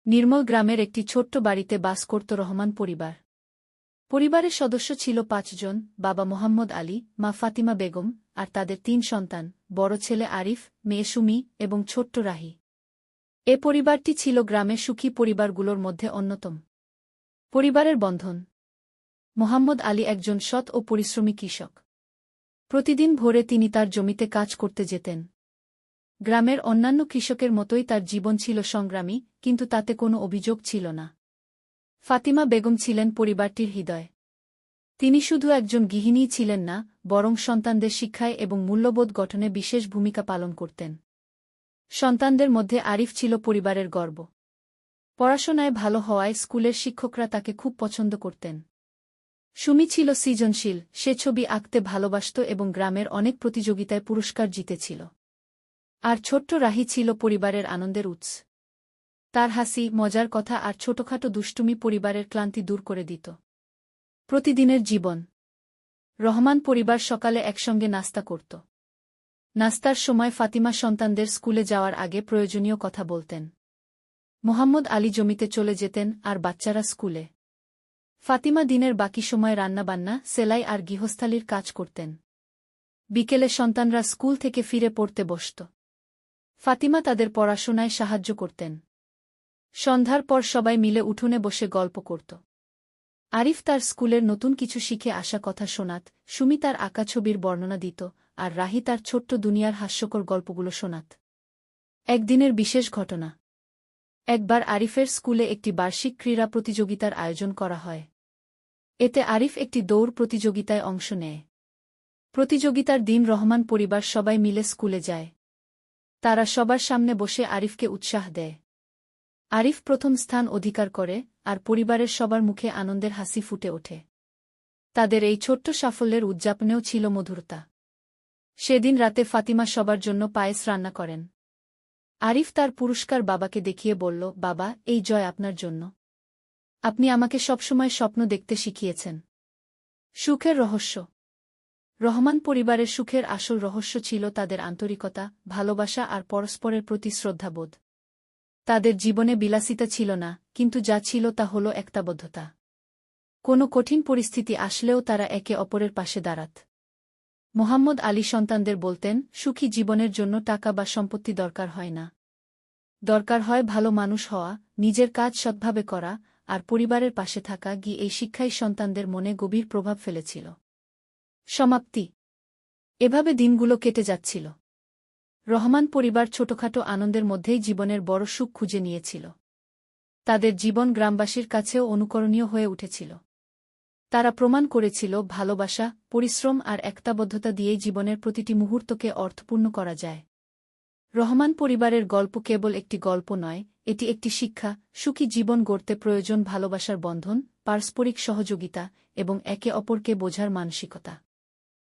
নির্মল গ্রামের একটি ছোট্ট বাড়িতে বাস করত রহমান পরিবার। পরিবারের সদস্য ছিল ৫ জন: বাবা মোহাম্মদ আলী, মা ফাতিমা বেগম, আর তাদের ৩ সন্তান: বড় ছেলে আরিফ, মেয়ে সুমি এবং ছোট্ট রাহি। এ পরিবারটি ছিল গ্রামের সুখী পরিবারগুলোর মধ্যে অন্যতম। পরিবারের বন্ধন: মোহাম্মদ আলী একজন সৎ ও পরিশ্রমী কৃষক। প্রতিদিন ভোরে তিনি তার জমিতে কাজ করতে যেতেন। গ্রামের অন্যান্য কৃষকের মতোই তার জীবন ছিল সংগ্রামী, কিন্তু তাতে কোনো অভিযোগ ছিল না। ফাতিমা বেগম ছিলেন পরিবারটির হৃদয়। তিনি শুধু একজন গৃহিণীই ছিলেন না, বরং সন্তানদের শিক্ষায় এবং মূল্যবোধ গঠনে বিশেষ ভূমিকা পালন করতেন। সন্তানদের মধ্যে আরিফ ছিল পরিবারের গর্ব। পড়াশোনায় ভালো হওয়ায় স্কুলের শিক্ষকরা তাকে খুব পছন্দ করতেন। সুমি ছিল সৃজনশীল, সে ছবি আঁকতে ভালোবাসত এবং গ্রামের অনেক প্রতিযোগিতায় পুরস্কার জিতেছিল। আর ছোট্ট রাহি ছিল পরিবারের আনন্দের উৎস। তার হাসি, মজার কথা আর ছোটখাটো দুষ্টুমি পরিবারের ক্লান্তি দূর করে দিত। প্রতিদিনের জীবন: রহমান পরিবার সকালে একসঙ্গে নাস্তা করত। নাস্তার সময় ফাতিমা সন্তানদের স্কুলে যাওয়ার আগে প্রয়োজনীয় কথা বলতেন। মোহাম্মদ আলী জমিতে চলে যেতেন আর বাচ্চারা স্কুলে। ফাতিমা দিনের বাকি সময় রান্নাবান্না, সেলাই আর গৃহস্থালির কাজ করতেন। বিকেলে সন্তানরা স্কুল থেকে ফিরে পড়তে বসত। ফাতিমা তাদের পড়াশোনায় সাহায্য করতেন। সন্ধ্যার পর সবাই মিলে উঠোনে বসে গল্প করত। আরিফ তার স্কুলের নতুন কিছু শিখে আসা কথা শোনাত, সুমি তার আঁকা ছবির বর্ণনা দিত, আর রাহি তার ছোট্ট দুনিয়ার হাস্যকর গল্পগুলো শোনাত। একদিনের বিশেষ ঘটনা: একবার আরিফের স্কুলে একটি বার্ষিক ক্রীড়া প্রতিযোগিতার আয়োজন করা হয়। এতে আরিফ একটি দৌড় প্রতিযোগিতায় অংশ নেয়। প্রতিযোগিতার দিন রহমান পরিবার সবাই মিলে স্কুলে যায়। তারা সবার সামনে বসে আরিফকে উৎসাহ দেয়। আরিফ প্রথম স্থান অধিকার করে, আর পরিবারের সবার মুখে আনন্দের হাসি ফুটে ওঠে। তাদের এই ছোট্ট সাফল্যের উদযাপনেও ছিল মধুরতা। সেদিন রাতে ফাতিমা সবার জন্য পায়েস রান্না করেন। আরিফ তার পুরস্কার বাবাকে দেখিয়ে বলল, বাবা, এই জয় আপনার জন্য। আপনি আমাকে সবসময় স্বপ্ন দেখতে শিখিয়েছেন। সুখের রহস্য: রহমান পরিবারের সুখের আসল রহস্য ছিল তাদের আন্তরিকতা, ভালোবাসা আর পরস্পরের প্রতি শ্রদ্ধাবোধ। তাদের জীবনে বিলাসিতা ছিল না, কিন্তু যা ছিল তা হল একতাবদ্ধতা। কোনো কঠিন পরিস্থিতি আসলেও তারা একে অপরের পাশে দাঁড়াত। মোহাম্মদ আলী সন্তানদের বলতেন, সুখী জীবনের জন্য টাকা বা সম্পত্তি দরকার হয় না। দরকার হয় ভালো মানুষ হওয়া, নিজের কাজ সৎভাবে করা, আর পরিবারের পাশে থাকা। এই শিক্ষাই সন্তানদের মনে গভীর প্রভাব ফেলেছিল। সমাপ্তি: এভাবে দিনগুলো কেটে যাচ্ছিল। রহমান পরিবার ছোটখাটো আনন্দের মধ্যেই জীবনের বড় সুখ খুঁজে নিয়েছিল। তাদের জীবন গ্রামবাসীর কাছেও অনুকরণীয় হয়ে উঠেছিল। তারা প্রমাণ করেছিল, ভালোবাসা, পরিশ্রম আর একতাবদ্ধতা দিয়েই জীবনের প্রতিটি মুহূর্তকে অর্থপূর্ণ করা যায়। রহমান পরিবারের গল্প কেবল একটি গল্প নয়, এটি একটি শিক্ষা। সুখী জীবন গড়তে প্রয়োজন ভালোবাসার বন্ধন, পারস্পরিক সহযোগিতা এবং একে অপরকে বোঝার মানসিকতা।